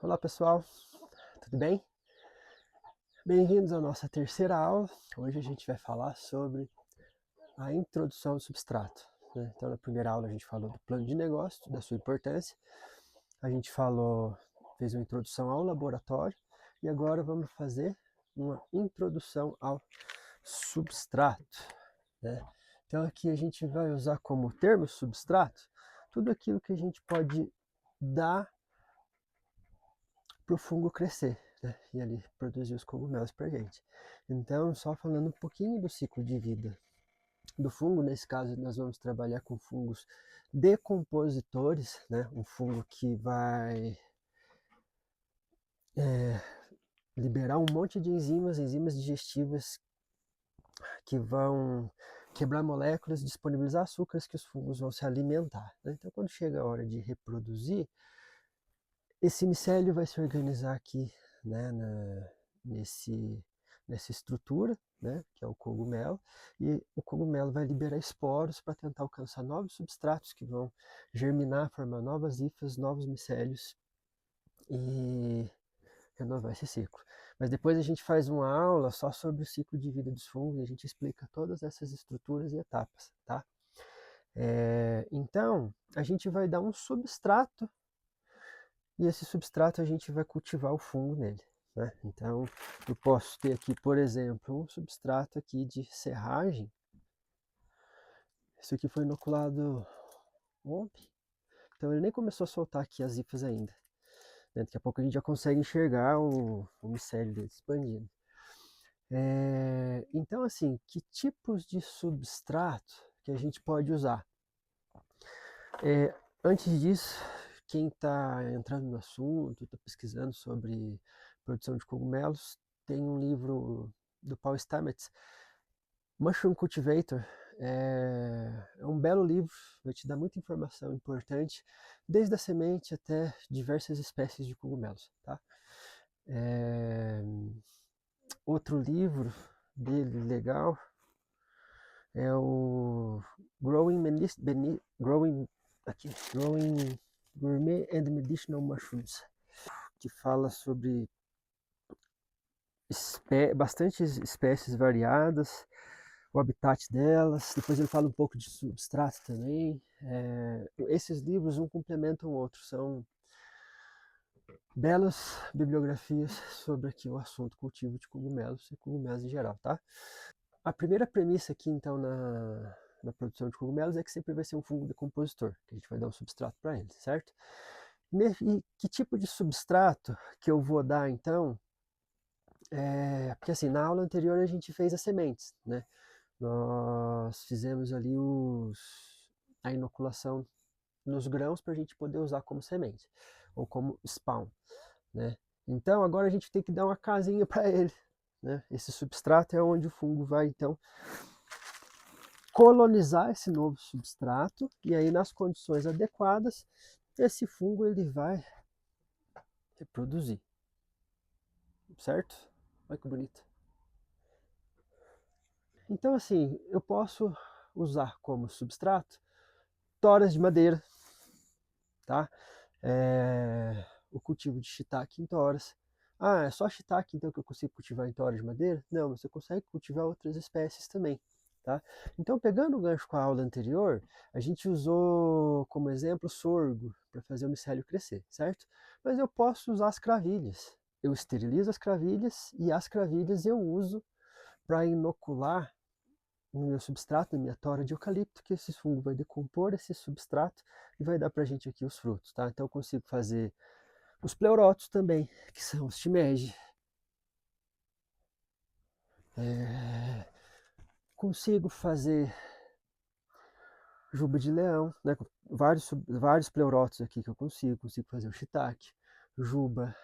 Olá pessoal, tudo bem? Bem-vindos à nossa terceira aula. Hoje a gente vai falar sobre a introdução ao substrato, né? Então na primeira aula a gente falou do plano de negócio, da sua importância. A gente fez uma introdução ao laboratório e agora vamos fazer uma introdução ao substrato, né? Então aqui a gente vai usar como termo substrato tudo aquilo que a gente pode dar para o fungo crescer, né? E ali produzir os cogumelos para a gente. Então, só falando um pouquinho do ciclo de vida do fungo, nesse caso nós vamos trabalhar com fungos decompositores, né? Um fungo que vai liberar um monte de enzimas digestivas que vão quebrar moléculas, disponibilizar açúcares que os fungos vão se alimentar, né? Então, quando chega a hora de reproduzir, esse micélio vai se organizar aqui, né, nessa estrutura, né, que é o cogumelo, e o cogumelo vai liberar esporos para tentar alcançar novos substratos que vão germinar, formar novas hifas, novos micélios e renovar esse ciclo. Mas depois a gente faz uma aula só sobre o ciclo de vida dos fungos e a gente explica todas essas estruturas e etapas, tá? Então, a gente vai dar um substrato e esse substrato a gente vai cultivar o fungo nele, né? Então, eu posso ter aqui, por exemplo, um substrato aqui de serragem. Isso aqui foi inoculado ontem, então ele nem começou a soltar aqui as hifas ainda, né? Daqui a pouco a gente já consegue enxergar o micélio dele expandindo. Então, assim, que tipos de substrato que a gente pode usar? Antes disso, quem está entrando no assunto, está pesquisando sobre produção de cogumelos, tem um livro do Paul Stamets, Mushroom Cultivator. É um belo livro, vai te dar muita informação importante, desde a semente até diversas espécies de cogumelos. Tá? Outro livro dele legal é o Growing Gourmet and Medicinal Mushrooms, que fala sobre bastantes espécies variadas, o habitat delas. Depois ele fala um pouco de substrato também. Esses livros um complementam o outro, são belas bibliografias sobre aqui o assunto cultivo de cogumelos e cogumelos em geral, tá? A primeira premissa aqui, então, na produção de cogumelos é que sempre vai ser um fungo decompositor, que a gente vai dar um substrato para ele, certo? E que tipo de substrato que eu vou dar, então? Porque assim, na aula anterior a gente fez as sementes, né? Nós fizemos ali a inoculação nos grãos para a gente poder usar como semente, ou como spawn, né? Então agora a gente tem que dar uma casinha para ele, né? Esse substrato é onde o fungo vai, então, colonizar esse novo substrato, e aí nas condições adequadas, esse fungo ele vai reproduzir, certo? Olha que bonito. Então assim, eu posso usar como substrato toras de madeira, tá? O cultivo de shiitake em toras. Ah, é só shiitake então que eu consigo cultivar em toras de madeira? Não, você consegue cultivar outras espécies também. Tá? Então, pegando o gancho com a aula anterior, a gente usou como exemplo sorgo para fazer o micélio crescer, certo? Mas eu posso usar as cravilhas. Eu esterilizo as cravilhas e as cravilhas eu uso para inocular no meu substrato, na minha tora de eucalipto, que esse fungo vai decompor esse substrato e vai dar para a gente aqui os frutos, tá? Então eu consigo fazer os pleurotos também, que são os shimeji. Consigo fazer juba de leão, né? Vários pleurotos aqui que eu consigo fazer o shiitake, juba,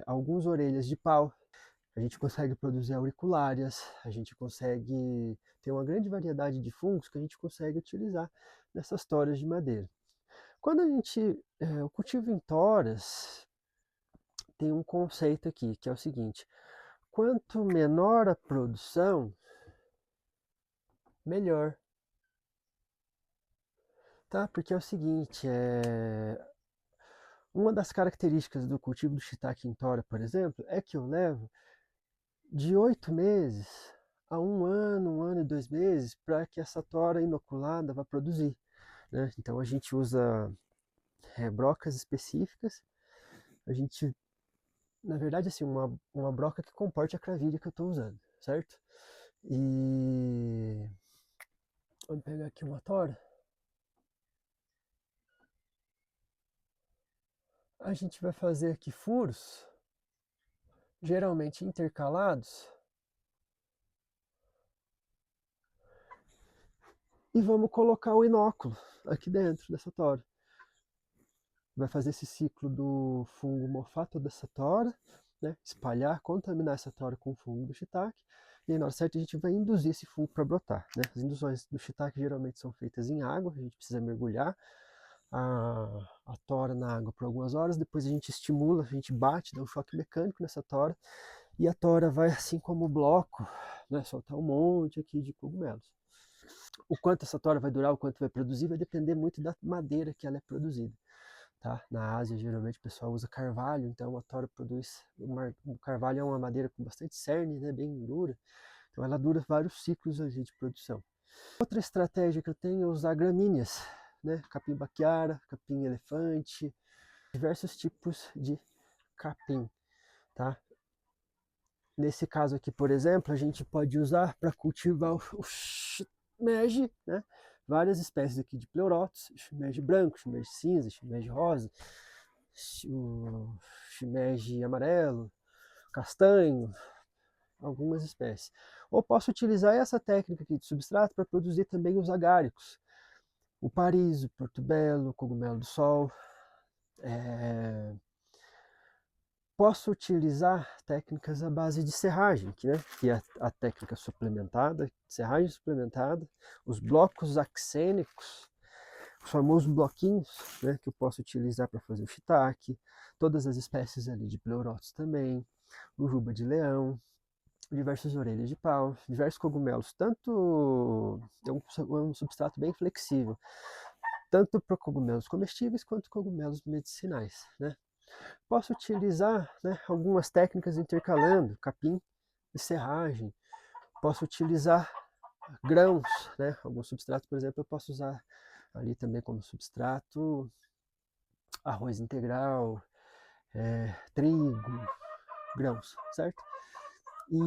algumas orelhas de pau. A gente consegue produzir auriculárias, a gente consegue ter uma grande variedade de fungos que a gente consegue utilizar nessas toras de madeira. Quando o cultivo em toras tem um conceito aqui, que é o seguinte: quanto menor a produção, melhor, tá? Porque é o seguinte, Uma das características do cultivo do shiitake em tora, por exemplo, é que eu levo de 8 meses a 1 ano e 2 meses para que essa tora inoculada vá produzir, né? Então a gente usa brocas específicas, a gente, na verdade, assim, uma broca que comporte a cravilha que eu estou usando, certo? E vamos pegar aqui uma tora. A gente vai fazer aqui furos, geralmente intercalados, e vamos colocar o inóculo aqui dentro dessa tora. Vai fazer esse ciclo do fungo mofar toda essa tora, né? Espalhar, contaminar essa tora com o fungo do shiitake, e aí na hora certa a gente vai induzir esse fungo para brotar, né? As induções do shiitake geralmente são feitas em água, a gente precisa mergulhar a tora na água por algumas horas, depois a gente estimula, a gente bate, dá um choque mecânico nessa tora, e a tora vai, assim como o bloco, né, soltar um monte aqui de cogumelos. O quanto essa tora vai durar, o quanto vai produzir, vai depender muito da madeira que ela é produzida. Tá? Na Ásia, geralmente o pessoal usa carvalho, então a tora produz. O carvalho é uma madeira com bastante cerne, né, bem dura, então ela dura vários ciclos ali de produção. Outra estratégia que eu tenho é usar gramíneas, né, capim baquiara, capim elefante, diversos tipos de capim. Tá? Nesse caso aqui, por exemplo, a gente pode usar para cultivar o shimeji, né? Várias espécies aqui de pleurotos, shimeji branco, shimeji cinza, shimeji rosa, o shimeji amarelo, castanho, algumas espécies. Ou posso utilizar essa técnica aqui de substrato para produzir também os agáricos, o parizo, o portobello, o cogumelo do sol. Posso utilizar técnicas à base de serragem, que é a técnica suplementada, serragem suplementada, os blocos axênicos, os famosos bloquinhos, né, que eu posso utilizar para fazer o shiitake, todas as espécies ali de pleurotos também, o juba de leão, diversas orelhas de pau, diversos cogumelos, tanto é um substrato bem flexível, tanto para cogumelos comestíveis quanto cogumelos medicinais, né? Posso utilizar, né, algumas técnicas intercalando capim e serragem. Posso utilizar grãos, né? Alguns substratos, por exemplo, eu posso usar ali também como substrato arroz integral, trigo, grãos, certo? E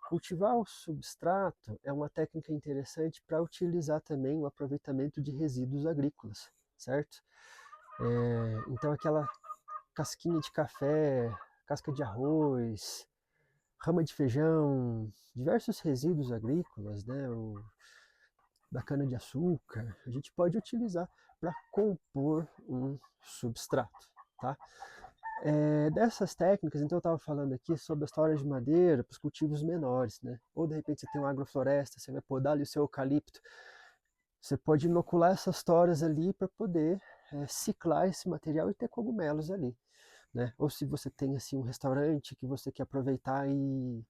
cultivar o substrato é uma técnica interessante para utilizar também o aproveitamento de resíduos agrícolas, certo? Então aquela casquinha de café, casca de arroz, rama de feijão, diversos resíduos agrícolas, né, da cana-de-açúcar, a gente pode utilizar para compor um substrato, tá? Dessas técnicas, então eu estava falando aqui sobre as toras de madeira para os cultivos menores, né? Ou de repente você tem uma agrofloresta, você vai podar ali o seu eucalipto, você pode inocular essas toras ali para poder ciclar esse material e ter cogumelos ali. Né? Ou se você tem assim um restaurante que você quer aproveitar e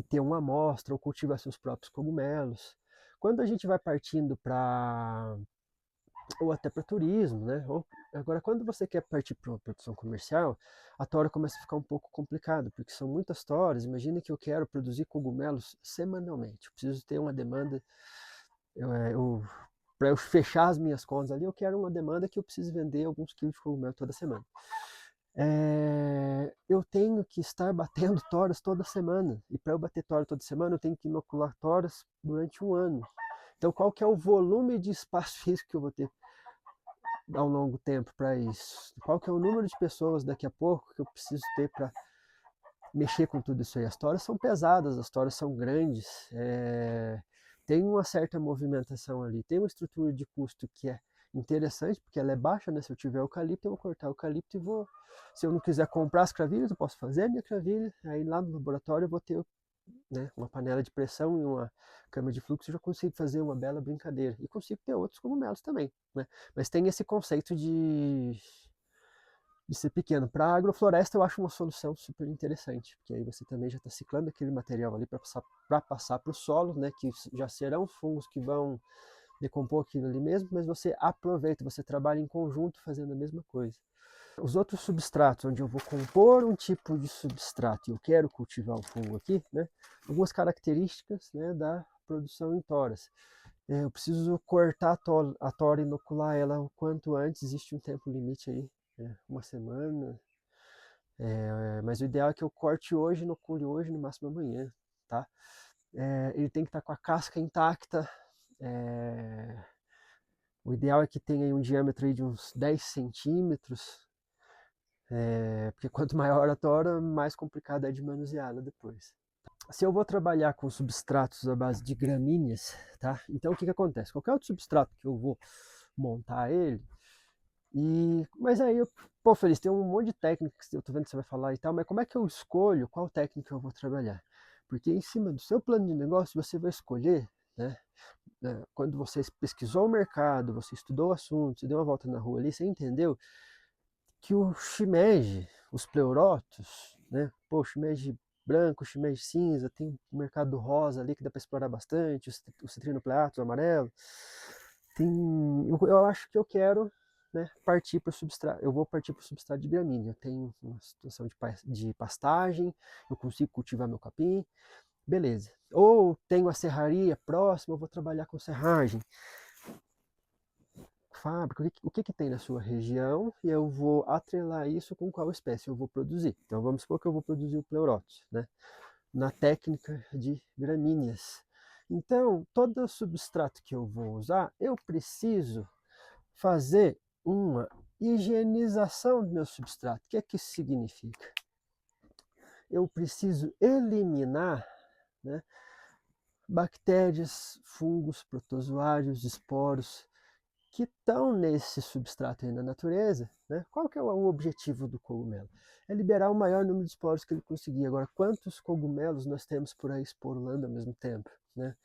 ter uma amostra ou cultivar seus próprios cogumelos. Quando a gente vai partindo para ou até para turismo, né? Ou, agora, quando você quer partir para uma produção comercial, a tora começa a ficar um pouco complicado, porque são muitas toras. Imagina que eu quero produzir cogumelos semanalmente. Eu preciso ter uma demanda, para eu fechar as minhas contas ali, eu quero uma demanda que eu preciso vender alguns quilos de cogumelo toda semana. Eu tenho que estar batendo toras toda semana. E para eu bater tora toda semana, eu tenho que inocular toras durante um ano. Então, qual que é o volume de espaço físico que eu vou ter ao longo tempo para isso? Qual que é o número de pessoas daqui a pouco que eu preciso ter para mexer com tudo isso aí? As toras são pesadas, as toras são grandes, tem uma certa movimentação ali, tem uma estrutura de custo que é interessante, porque ela é baixa, né? Se eu tiver eucalipto, eu vou cortar o eucalipto e vou... Se eu não quiser comprar as cravilhas, eu posso fazer a minha cravilha, aí lá no laboratório eu vou ter, né, uma panela de pressão e uma câmara de fluxo, eu já consigo fazer uma bela brincadeira. E consigo ter outros cogumelos também, né? Mas tem esse conceito de ser pequeno. Para a agrofloresta eu acho uma solução super interessante, porque aí você também já está ciclando aquele material ali para passar para o solo, né, que já serão fungos que vão decompor aquilo ali mesmo, mas você aproveita, você trabalha em conjunto fazendo a mesma coisa. Os outros substratos, onde eu vou compor um tipo de substrato e eu quero cultivar o fungo aqui, né, algumas características, né, da produção em toras. Eu preciso cortar a tora e inocular ela o quanto antes, existe um tempo limite aí, uma semana, mas o ideal é que eu corte hoje, inocule hoje, no máximo amanhã, tá? Ele tem que estar com a casca intacta, o ideal é que tenha aí um diâmetro aí de uns 10 centímetros, porque quanto maior a tora, mais complicado é de manuseá-la depois. Se eu vou trabalhar com substratos à base de gramíneas, tá? Então o que acontece? Qualquer outro substrato que eu vou montar ele, mas aí, pô, Feliz, tem um monte de técnicas que eu tô vendo que você vai falar e tal, mas como é que eu escolho qual técnica eu vou trabalhar? Porque em cima do seu plano de negócio você vai escolher, né? Quando você pesquisou o mercado, você estudou o assunto, você deu uma volta na rua ali, você entendeu que o shimeji, os pleurotos, né? Pô, o shimeji branco, o shimeji cinza, tem o mercado rosa ali que dá para explorar bastante, o citrinopleatus amarelo. Eu acho que eu quero, né, partir para o substrato. Eu vou partir para o substrato de gramínea. Eu tenho uma situação de pastagem, eu consigo cultivar meu capim, beleza. Ou tenho a serraria próxima, eu vou trabalhar com serragem. Fábrica, o que tem na sua região e eu vou atrelar isso com qual espécie eu vou produzir. Então vamos supor que eu vou produzir o pleurotus, né? Na técnica de gramíneas. Então, todo substrato que eu vou usar, eu preciso fazer uma higienização do meu substrato. O que é que isso significa? Eu preciso eliminar, né, bactérias, fungos, protozoários, esporos que estão nesse substrato aí na natureza, né? Qual que é o objetivo do cogumelo? É liberar o maior número de esporos que ele conseguir. Agora, quantos cogumelos nós temos por aí esporulando ao mesmo tempo, né?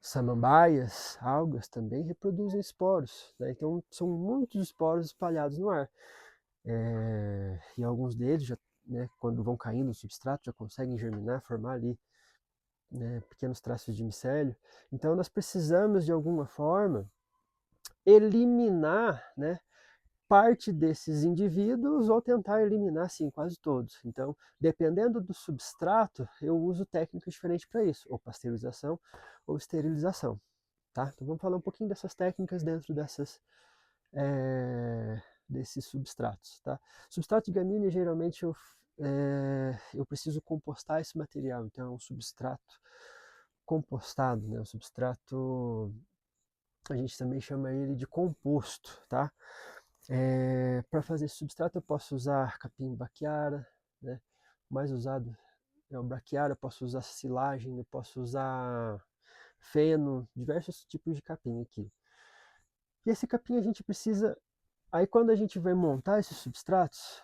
Samambaias, algas também reproduzem esporos, né? Então são muitos esporos espalhados no ar. E alguns deles, já, né, quando vão caindo no substrato, já conseguem germinar, formar ali, né, pequenos traços de micélio. Então nós precisamos de alguma forma eliminar, né, parte desses indivíduos ou tentar eliminar, sim, quase todos. Então, dependendo do substrato, eu uso técnicas diferentes para isso, ou pasteurização ou esterilização. Tá? Então vamos falar um pouquinho dessas técnicas dentro desses substratos. Tá? Substrato de gramínea, geralmente eu preciso compostar esse material, então é um substrato compostado, né? Um substrato, a gente também chama ele de composto. Tá? Para fazer esse substrato eu posso usar capim braquiara, né? O mais usado é o braquiara, eu posso usar silagem, eu posso usar feno, diversos tipos de capim aqui. E esse capim a gente precisa, aí quando a gente vai montar esses substratos,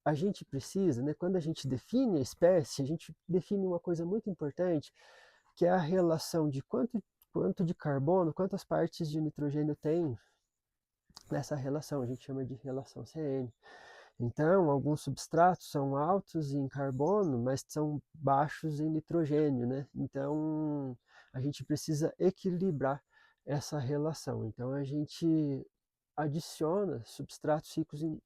a gente precisa, né, quando a gente define a espécie, a gente define uma coisa muito importante, que é a relação de quanto de carbono, quantas partes de nitrogênio tem nessa relação, a gente chama de relação CN. Então, alguns substratos são altos em carbono, mas são baixos em nitrogênio, né? Então, a gente precisa equilibrar essa relação. Então, a gente adiciona substratos ricos em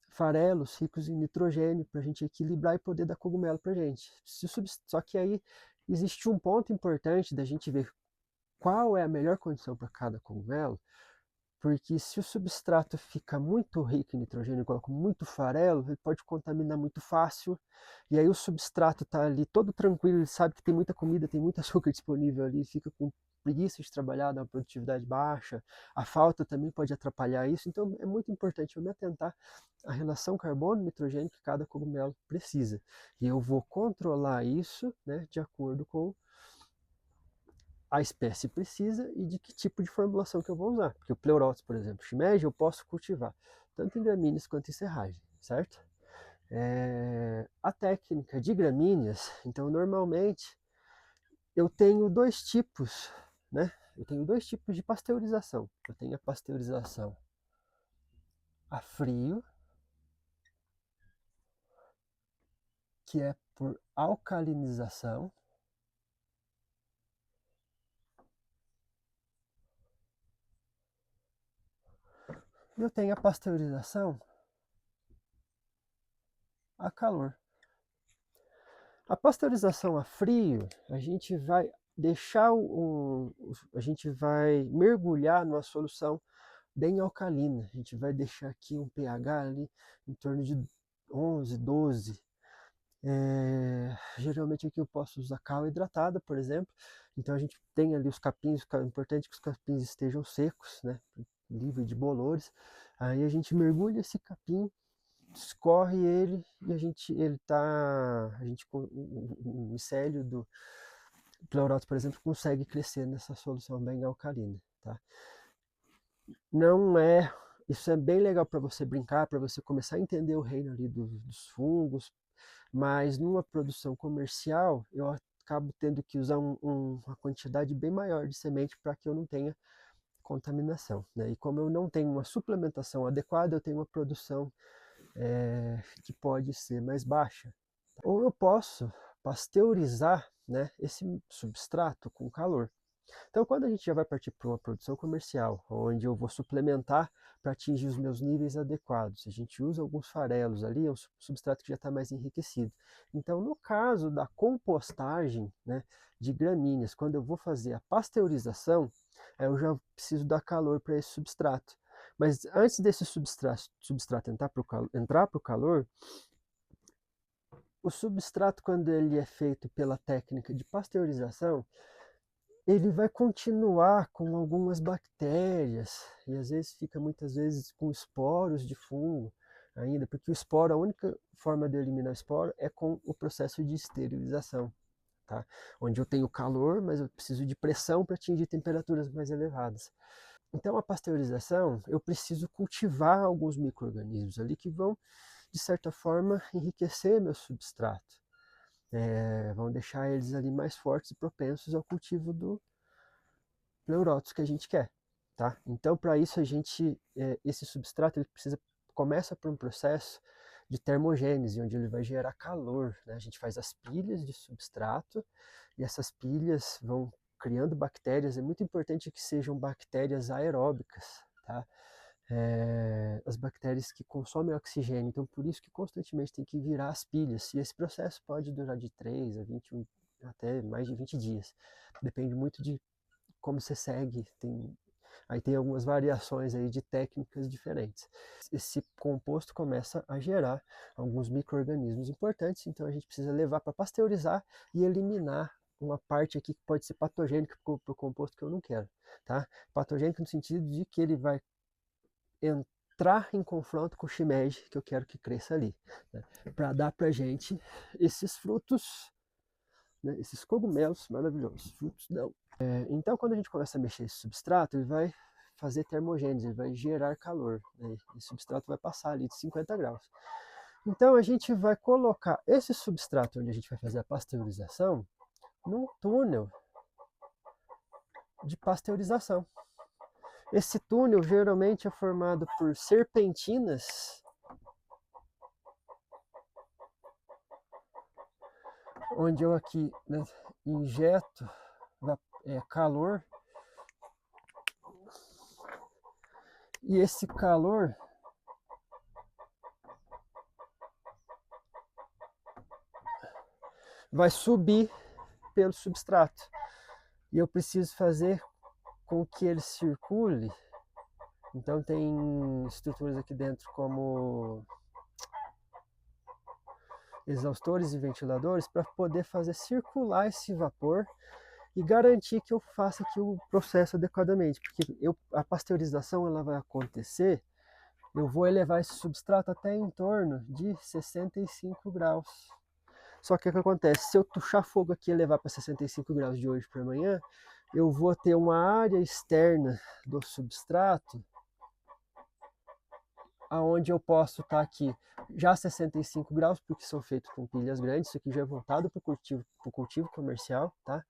farelos, ricos em nitrogênio, para a gente equilibrar e poder dar cogumelo para a gente. Só que aí existe um ponto importante da gente ver qual é a melhor condição para cada cogumelo, porque se o substrato fica muito rico em nitrogênio, coloca muito farelo, ele pode contaminar muito fácil. E aí o substrato está ali todo tranquilo, ele sabe que tem muita comida, tem muito açúcar disponível ali, fica com preguiça de trabalhar, dá uma produtividade baixa. A falta também pode atrapalhar isso. Então é muito importante eu me atentar à relação carbono-nitrogênio que cada cogumelo precisa. E eu vou controlar isso, né, de acordo com a espécie precisa e de que tipo de formulação que eu vou usar. Porque o pleurotus, por exemplo, shimeji, eu posso cultivar tanto em gramíneas quanto em serragem, certo? A técnica de gramíneas, então normalmente eu tenho dois tipos, né? Eu tenho dois tipos de pasteurização. Eu tenho a pasteurização a frio, que é por alcalinização, eu tenho a pasteurização a calor. A pasteurização a frio, a gente vai deixar a gente vai mergulhar numa solução bem alcalina. A gente vai deixar aqui um pH ali em torno de 11, 12. Geralmente aqui eu posso usar cal hidratada, por exemplo. Então a gente tem ali os capins, é importante que os capins estejam secos, né? Livre de bolores. Aí a gente mergulha esse capim, escorre ele e o micélio do pleuroto, por exemplo, consegue crescer nessa solução bem alcalina, tá? Não é, isso é bem legal para você brincar, para você começar a entender o reino ali dos fungos, mas numa produção comercial eu acabo tendo que usar uma quantidade bem maior de semente para que eu não tenha contaminação, né? E como eu não tenho uma suplementação adequada, eu tenho uma produção que pode ser mais baixa. Ou eu posso pasteurizar, né, esse substrato com calor. Então, quando a gente já vai partir para uma produção comercial, onde eu vou suplementar para atingir os meus níveis adequados, a gente usa alguns farelos ali, é um substrato que já está mais enriquecido. Então, no caso da compostagem, né, de gramíneas, quando eu vou fazer a pasteurização, eu já preciso dar calor para esse substrato. Mas antes desse substrato entrar para o calor, o substrato, quando ele é feito pela técnica de pasteurização, ele vai continuar com algumas bactérias e às vezes fica muitas vezes com esporos de fungo ainda, porque o esporo, a única forma de eliminar o esporo é com o processo de esterilização, tá? Onde eu tenho calor, mas eu preciso de pressão para atingir temperaturas mais elevadas. Então a pasteurização, eu preciso cultivar alguns micro-organismos ali que vão, de certa forma, enriquecer meu substrato. Vão deixar eles ali mais fortes e propensos ao cultivo do pleuróticos que a gente quer, tá? Então, para isso esse substrato começa por um processo de termogênese, onde ele vai gerar calor, né? A gente faz as pilhas de substrato e essas pilhas vão criando bactérias. É muito importante que sejam bactérias aeróbicas, tá? As bactérias que consomem oxigênio, então por isso que constantemente tem que virar as pilhas, e esse processo pode durar de 3 a 21, até mais de 20 dias, depende muito de como você segue, aí tem algumas variações aí de técnicas diferentes. Esse composto começa a gerar alguns micro-organismos importantes, então a gente precisa levar para pasteurizar e eliminar uma parte aqui que pode ser patogênica para o composto que eu não quero, tá? Patogênico no sentido de que ele vai entrar em confronto com o shimeji que eu quero que cresça ali, né? Para dar para gente esses frutos, né? Esses cogumelos maravilhosos, frutos não. Então, quando a gente começa a mexer esse substrato, ele vai fazer termogênese, ele vai gerar calor, né? Esse substrato vai passar ali de 50 graus. Então, a gente vai colocar esse substrato onde a gente vai fazer a pasteurização num túnel de pasteurização. Esse túnel geralmente é formado por serpentinas, onde eu aqui, né, injeto calor, e esse calor vai subir pelo substrato e eu preciso fazer com que ele circule. Então tem estruturas aqui dentro como exaustores e ventiladores para poder fazer circular esse vapor e garantir que eu faça aqui o processo adequadamente, porque a pasteurização ela vai acontecer, eu vou elevar esse substrato até em torno de 65 graus. Só que o que acontece? Se eu tuchar fogo aqui e levar para 65 graus de hoje para amanhã, eu vou ter uma área externa do substrato aonde eu posso estar aqui já 65 graus, porque são feitos com pilhas grandes, isso aqui já é voltado para o cultivo comercial, tá?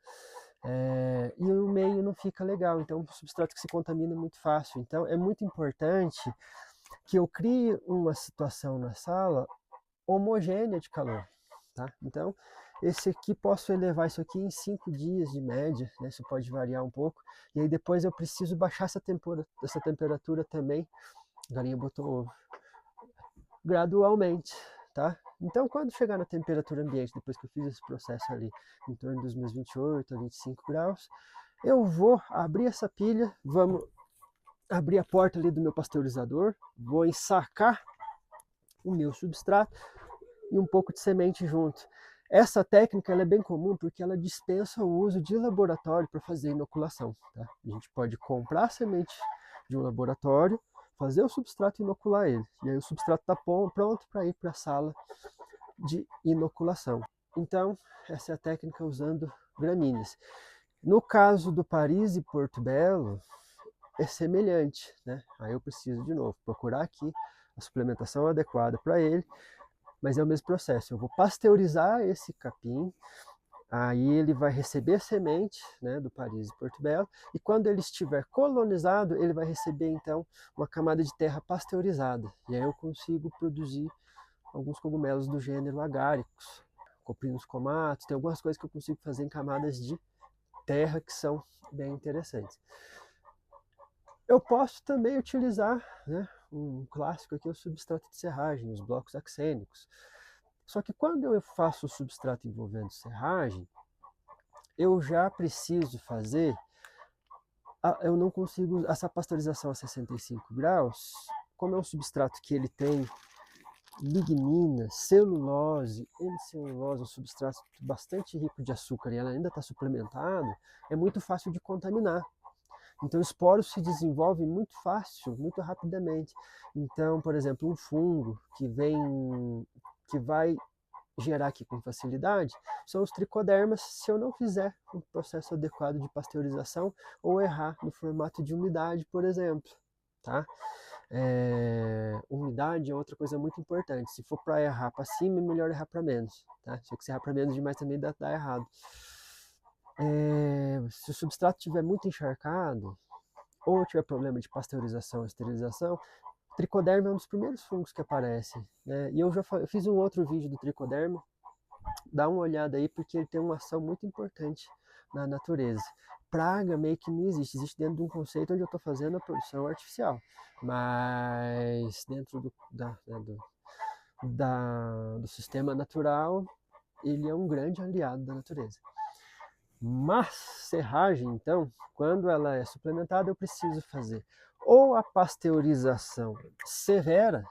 E o meio não fica legal, então é um substrato que se contamina muito fácil. Então é muito importante que eu crie uma situação na sala homogênea de calor, tá? Então esse aqui, posso elevar isso aqui em 5 dias de média, né? Isso pode variar um pouco, e aí depois eu preciso baixar essa temperatura também galinha botou ovo. Gradualmente, tá? Então, quando chegar na temperatura ambiente, depois que eu fiz esse processo ali, em torno dos meus 28 a 25 graus, eu vou abrir essa pilha, vamos abrir a porta ali do meu pasteurizador, vou ensacar o meu substrato e um pouco de semente junto. Essa técnica ela é bem comum porque ela dispensa o uso de laboratório para fazer inoculação. Tá? A gente pode comprar a semente de um laboratório, fazer o substrato e inocular ele. E aí o substrato está pronto para ir para a sala de inoculação. Então, essa é a técnica usando gramíneas. No caso do Paris e Porto Belo, é semelhante, né? Aí eu preciso, de novo, procurar aqui a suplementação adequada para ele, mas é o mesmo processo. Eu vou pasteurizar esse capim, aí ele vai receber a semente, né, do Paris e Porto Belo, e quando ele estiver colonizado, ele vai receber, então, uma camada de terra pasteurizada. E aí eu consigo produzir alguns cogumelos do gênero agáricos, coprinos comatos, tem algumas coisas que eu consigo fazer em camadas de terra que são bem interessantes. Eu posso também utilizar, né, um clássico aqui, o substrato de serragem, os blocos axênicos. Só que quando eu faço o substrato envolvendo serragem, eu já preciso fazer, eu não consigo, essa pasteurização a 65 graus, como é um substrato que ele tem lignina, celulose, hemicelulose, um substrato bastante rico de açúcar e ela ainda está suplementado, é muito fácil de contaminar. Então, os poros se desenvolvem muito fácil, muito rapidamente. Então, por exemplo, um fungo que vai gerar aqui com facilidade são os tricodermas, se eu não fizer um processo adequado de pasteurização ou errar no formato de umidade, por exemplo, tá? Umidade é outra coisa muito importante. Se for para errar para cima, é melhor errar para menos, tá? Só que se errar para menos demais também dá errado. Se o substrato estiver muito encharcado ou tiver problema de pasteurização ou esterilização, o tricoderma é um dos primeiros fungos que aparece, né? E eu fiz um outro vídeo do tricoderma, dá uma olhada aí porque ele tem uma ação muito importante na natureza. Praga meio que não existe, existe dentro de um conceito onde eu estou fazendo a produção artificial, mas dentro do sistema natural, ele é um grande aliado da natureza. Mas serragem, então, quando ela é suplementada, eu preciso fazer ou a pasteurização severa,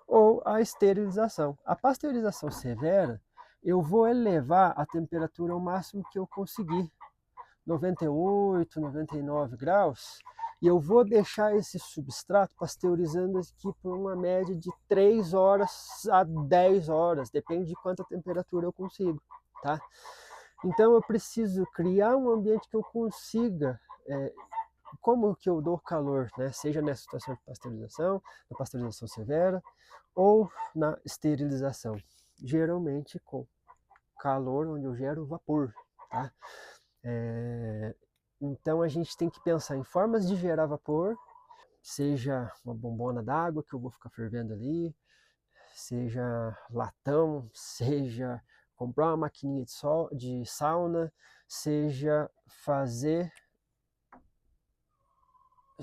ou a esterilização. A pasteurização severa, eu vou elevar a temperatura ao máximo que eu conseguir, 98, 99 graus, e eu vou deixar esse substrato pasteurizando aqui por uma média de 3 horas a 10 horas, depende de quanta temperatura eu consigo, tá? Então eu preciso criar um ambiente que eu consiga, como que eu dou calor, né? Seja nessa situação de pasteurização, na pasteurização severa, ou na esterilização, geralmente com calor, onde eu gero vapor, tá? Então a gente tem que pensar em formas de gerar vapor, seja uma bombona d'água que eu vou ficar fervendo ali, seja latão, seja comprar uma maquininha de sauna, seja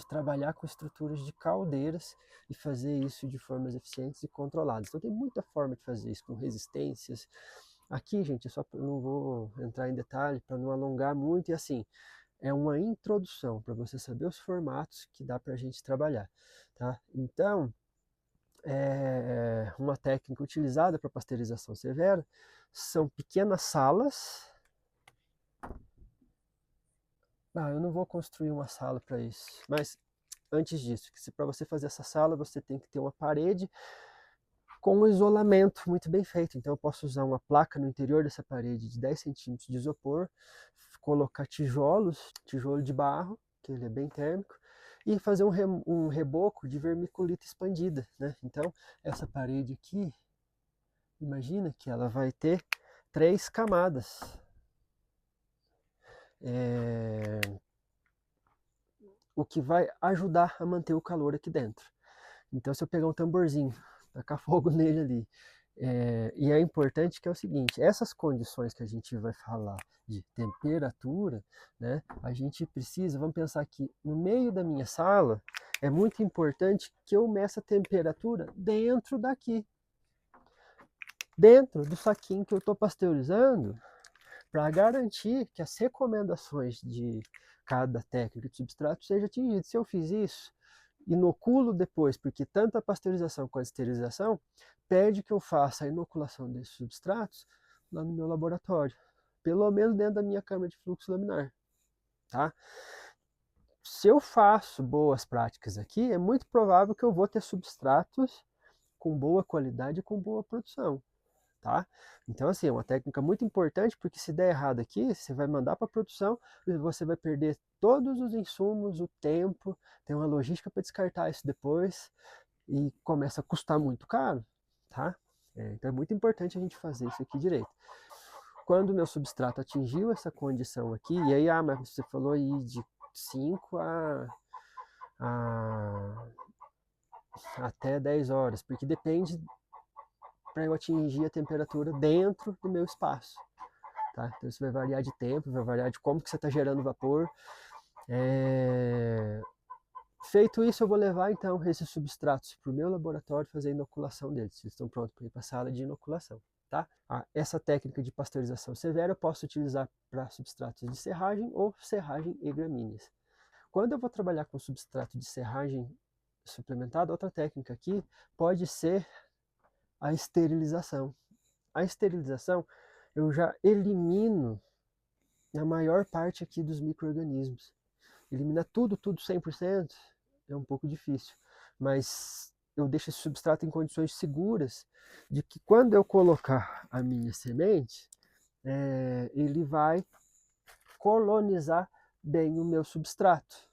trabalhar com estruturas de caldeiras e fazer isso de formas eficientes e controladas. Então tem muita forma de fazer isso, com resistências. Aqui, gente, eu não vou entrar em detalhe para não alongar muito, e assim, é uma introdução para você saber os formatos que dá para a gente trabalhar, tá? Então, uma técnica utilizada para pasteurização severa são pequenas salas. Eu não vou construir uma sala para isso, mas antes disso, para você fazer essa sala, você tem que ter uma parede com um isolamento muito bem feito. Então eu posso usar uma placa no interior dessa parede de 10 centímetros de isopor, colocar tijolo de barro, que ele é bem térmico, e fazer um reboco de vermiculita expandida, né? Então essa parede aqui, imagina que ela vai ter 3 camadas. O que vai ajudar a manter o calor aqui dentro. Então se eu pegar um tamborzinho, tacar fogo nele ali, E é importante que é o seguinte, essas condições que a gente vai falar de temperatura, né, a gente precisa, vamos pensar aqui, no meio da minha sala, é muito importante que eu meça a temperatura dentro daqui, dentro do saquinho que eu estou pasteurizando, para garantir que as recomendações de cada técnica de substrato seja atingida. Se eu fiz isso, inoculo depois, porque tanto a pasteurização quanto a esterilização pede que eu faça a inoculação desses substratos lá no meu laboratório, pelo menos dentro da minha câmara de fluxo laminar, tá? Se eu faço boas práticas aqui, é muito provável que eu vou ter substratos com boa qualidade e com boa produção, tá? Então, assim, é uma técnica muito importante, porque se der errado aqui, você vai mandar para a produção e você vai perder todos os insumos, o tempo, tem uma logística para descartar isso depois e começa a custar muito caro, tá? Então é muito importante a gente fazer isso aqui direito. Quando o meu substrato atingiu essa condição aqui, e aí, mas você falou aí de 5 a até 10 horas, porque depende para eu atingir a temperatura dentro do meu espaço. Tá? Então isso vai variar de tempo, vai variar de como que você está gerando vapor. Feito isso, eu vou levar então esses substratos para o meu laboratório fazer a inoculação deles. Eles estão prontos para ir para a sala de inoculação. Tá? Essa técnica de pasteurização severa eu posso utilizar para substratos de serragem ou serragem e gramíneas. Quando eu vou trabalhar com substrato de serragem suplementada, outra técnica aqui pode ser a esterilização. A esterilização eu já elimino a maior parte aqui dos micro-organismos. Eliminar tudo 100% é um pouco difícil, mas eu deixo esse substrato em condições seguras de que quando eu colocar a minha semente, ele vai colonizar bem o meu substrato.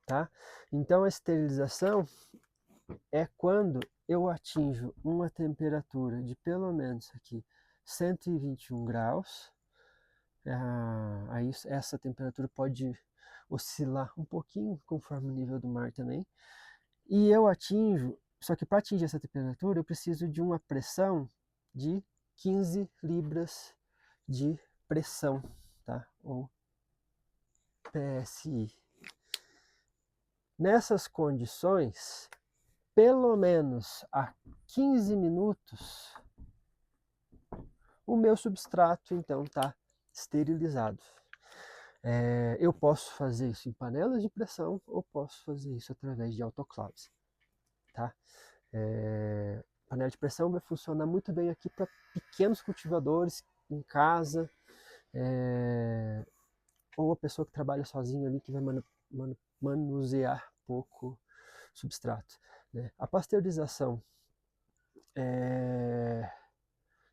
Tá? Então a esterilização é quando eu atinjo uma temperatura de pelo menos aqui 121 graus. Aí essa temperatura pode oscilar um pouquinho conforme o nível do mar também. E eu atinjo, só que para atingir essa temperatura eu preciso de uma pressão de 15 libras de pressão, tá? Ou PSI. Nessas condições, pelo menos a 15 minutos, o meu substrato então está esterilizado. Eu posso fazer isso em panelas de pressão ou posso fazer isso através de autoclaves. Tá? Panela de pressão vai funcionar muito bem aqui para pequenos cultivadores em casa, ou a pessoa que trabalha sozinha ali que vai manusear pouco substrato. Né? A pasteurização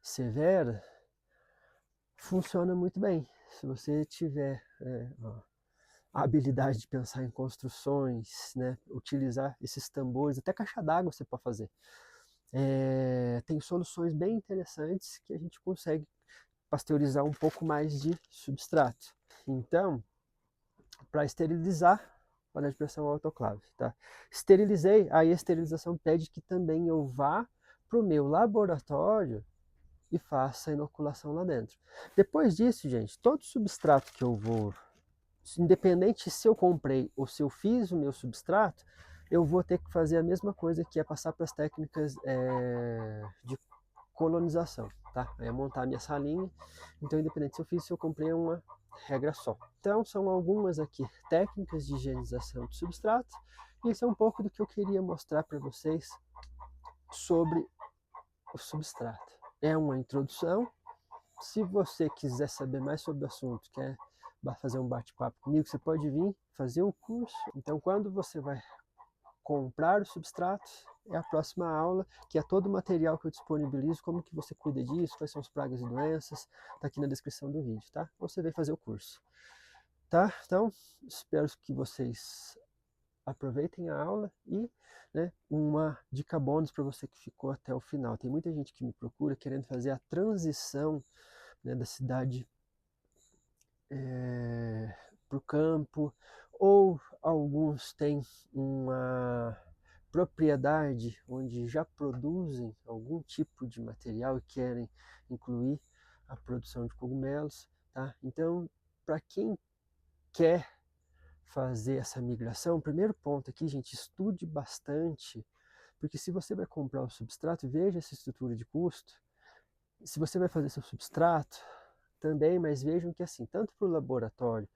severa funciona muito bem. Se você tiver a habilidade de pensar em construções, né? Utilizar esses tambores, até caixa d'água você pode fazer. Tem soluções bem interessantes que a gente consegue pasteurizar um pouco mais de substrato. Então, para esterilizar, panela de pressão autoclave. Tá? Esterilizei, aí a esterilização pede que também eu vá para o meu laboratório e faça a inoculação lá dentro. Depois disso, gente, todo substrato que eu vou, independente se eu comprei ou se eu fiz o meu substrato, eu vou ter que fazer a mesma coisa, que é passar para as técnicas de colonização, tá? É montar a minha salinha. Então, independente se eu fiz, se eu comprei, é uma regra só. Então, são algumas aqui técnicas de higienização de substrato. E isso é um pouco do que eu queria mostrar para vocês sobre o substrato. É uma introdução. Se você quiser saber mais sobre o assunto, quer fazer um bate-papo comigo, você pode vir fazer o curso. Então, quando você vai comprar o substrato, é a próxima aula, que é todo o material que eu disponibilizo, como que você cuida disso, quais são as pragas e doenças, tá aqui na descrição do vídeo, tá? Ou você vem fazer o curso, tá? Então, espero que vocês aproveitem a aula e, né, uma dica bônus para você que ficou até o final. Tem muita gente que me procura querendo fazer a transição, né, da cidade para o campo, ou alguns têm uma propriedade onde já produzem algum tipo de material e querem incluir a produção de cogumelos, tá? Então, para quem quer fazer essa migração, o primeiro ponto aqui, gente, estude bastante, porque se você vai comprar o substrato, veja essa estrutura de custo. Se você vai fazer seu substrato, também, mas vejam que assim, tanto para o laboratório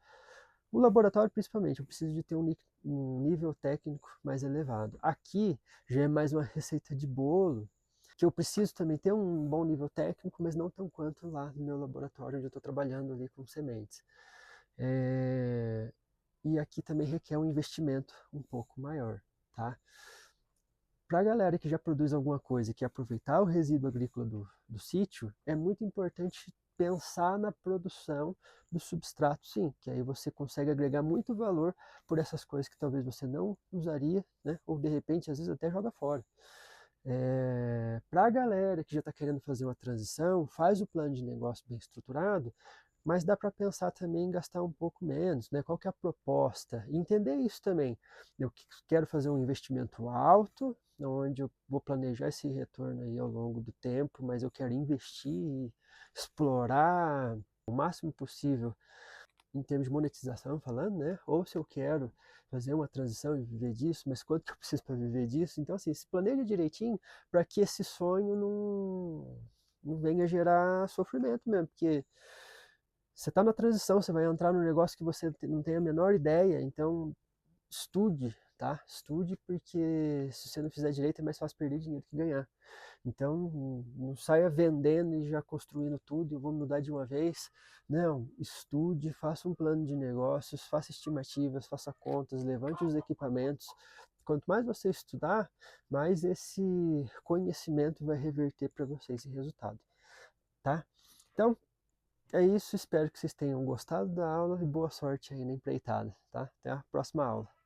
principalmente, eu preciso de ter um nível técnico mais elevado. Aqui já é mais uma receita de bolo, que eu preciso também ter um bom nível técnico, mas não tão quanto lá no meu laboratório, onde eu estou trabalhando ali com sementes. E aqui também requer um investimento um pouco maior, tá? Para a galera que já produz alguma coisa e quer aproveitar o resíduo agrícola do sítio, é muito importante pensar na produção do substrato, sim, que aí você consegue agregar muito valor por essas coisas que talvez você não usaria, né? Ou de repente, às vezes até joga fora. Para a galera que já está querendo fazer uma transição, faz o plano de negócio bem estruturado, mas dá para pensar também em gastar um pouco menos, né? Qual que é a proposta? E entender isso também. Eu quero fazer um investimento alto, onde eu vou planejar esse retorno aí ao longo do tempo, mas eu quero investir e explorar o máximo possível em termos de monetização falando, né? Ou se eu quero fazer uma transição e viver disso, mas quanto que eu preciso para viver disso? Então, assim, se planeja direitinho para que esse sonho não venha gerar sofrimento mesmo, porque você está na transição, você vai entrar num negócio que você não tem a menor ideia, então estude, tá? Estude, porque se você não fizer direito é mais fácil perder dinheiro que ganhar. Então não saia vendendo e já construindo tudo, eu vou mudar de uma vez. Não, estude, faça um plano de negócios, faça estimativas, faça contas, levante os equipamentos. Quanto mais você estudar, mais esse conhecimento vai reverter para você esse resultado, tá? Então, é isso, espero que vocês tenham gostado da aula e boa sorte aí na empreitada, tá? Até a próxima aula.